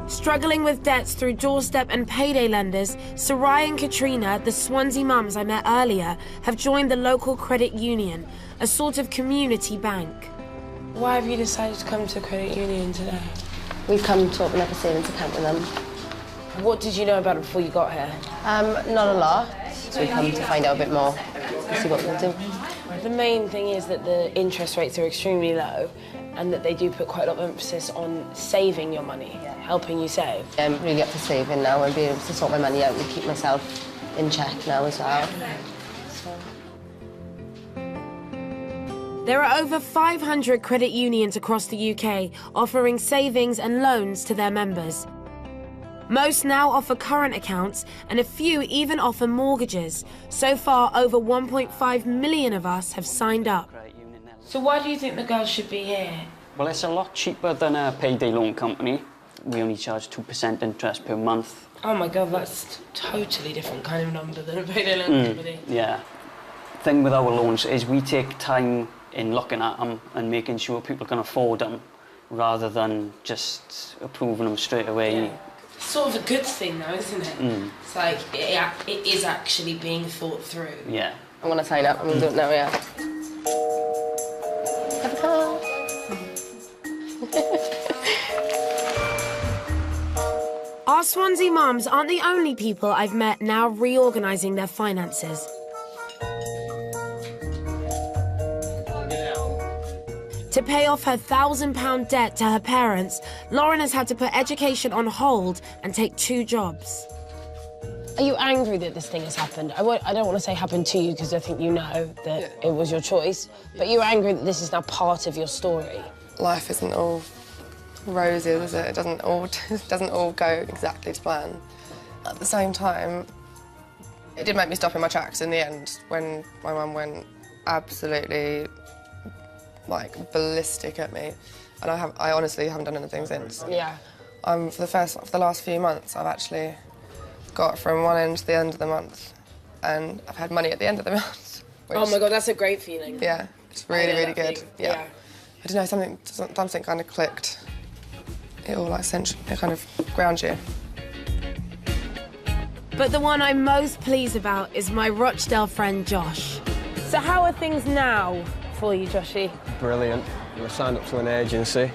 Struggling with debts through doorstep and payday lenders, Sarai and Katrina, the Swansea mums I met earlier, have joined the local credit union, a sort of community bank. Why have you decided to come to a credit union today? We've come to open up a savings account with them. What did you know about it before you got here? Not a lot. So we've come to find out a bit more, to see what we can do. The main thing is that the interest rates are extremely low and that they do put quite a lot of emphasis on saving your money, helping you save. I'm really up for saving now and being able to sort my money out and keep myself in check now as well. There are over 500 credit unions across the UK offering savings and loans to their members. Most now offer current accounts and a few even offer mortgages. So far, over 1.5 million of us have signed up. So why do you think the girls should be here? Well, it's a lot cheaper than a payday loan company. We only charge 2% interest per month. Oh my God, that's totally different kind of number than a payday loan company. Yeah. The thing with our loans is we take time in looking at them and making sure people can afford them rather than just approving them straight away. Yeah. It's sort of a good thing though, isn't it? It's like, it is actually being thought through. Yeah. I'm going to sign up, I'm going to do it now, yeah. Have a car. Our Swansea mums aren't the only people I've met now reorganising their finances. To pay off her £1,000 debt to her parents, Lauren has had to put education on hold and take 2 jobs. Are you angry that this thing has happened? I don't want to say happened to you because I think you know that it was your choice, but you're angry that this is now part of your story. Life isn't all roses, is it? It doesn't all go exactly to plan. At the same time, it did make me stop in my tracks in the end when my mum went absolutely like ballistic at me, and I honestly haven't done anything since. Yeah. For the last few months, I've actually got from one end to the end of the month, and I've had money at the end of the month. Oh my God, that's a great feeling. Yeah, it's really good. Yeah. I don't know, something kind of clicked. It all like it kind of grounds you. But the one I'm most pleased about is my Rochdale friend Josh. So how are things now for you, Joshy? Brilliant. I signed up to an agency.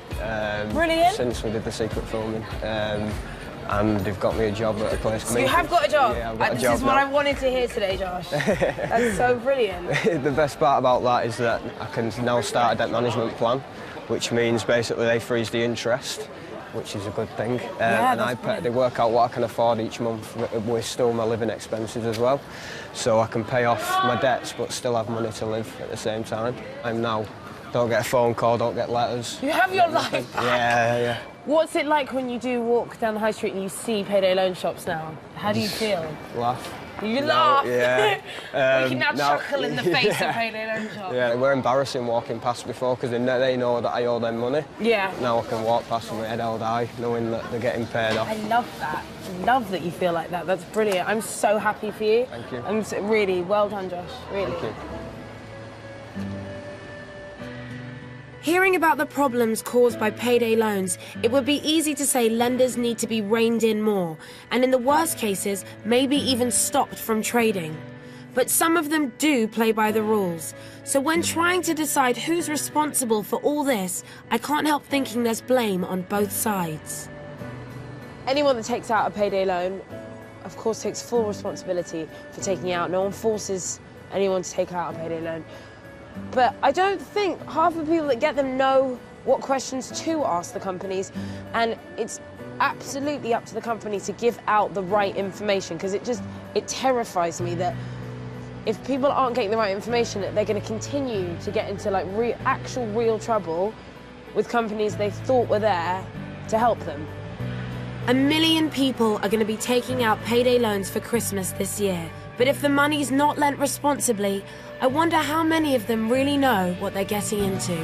Brilliant. Since we did the secret filming. And they've got me a job at a place. So you have got a job? Yeah, I've got a this job is what now. I wanted to hear today, Josh. That's so brilliant. The best part about that is that I can now start a debt management plan, which means basically they freeze the interest, which is a good thing. And they work out what I can afford each month with still my living expenses as well. So I can pay off my debts but still have money to live at the same time. I'm now, don't get a phone call, don't get letters. You have your life back. Yeah. What's it like when you do walk down the high street and you see payday loan shops now? How do you feel? Laugh. You laugh? Yeah. We can now chuckle in the face of payday loan shops. Yeah, they were embarrassing walking past before because they know that I owe them money. Yeah. Now I can walk past with my head held high, knowing that they're getting paid off. I love that. I love that you feel like that. That's brilliant. I'm so happy for you. Thank you. I'm really well done, Josh. Really. Thank you. Hearing about the problems caused by payday loans, it would be easy to say lenders need to be reined in more, and in the worst cases, maybe even stopped from trading. But some of them do play by the rules. So when trying to decide who's responsible for all this, I can't help thinking there's blame on both sides. Anyone that takes out a payday loan, of course, takes full responsibility for taking it out. No one forces anyone to take out a payday loan. But I don't think half the people that get them know what questions to ask the companies, and it's absolutely up to the company to give out the right information, because it terrifies me that if people aren't getting the right information, they're going to continue to get into like actual real trouble with companies they thought were there to help them. 1 million people are going to be taking out payday loans for Christmas this year. But if the money's not lent responsibly, I wonder how many of them really know what they're getting into.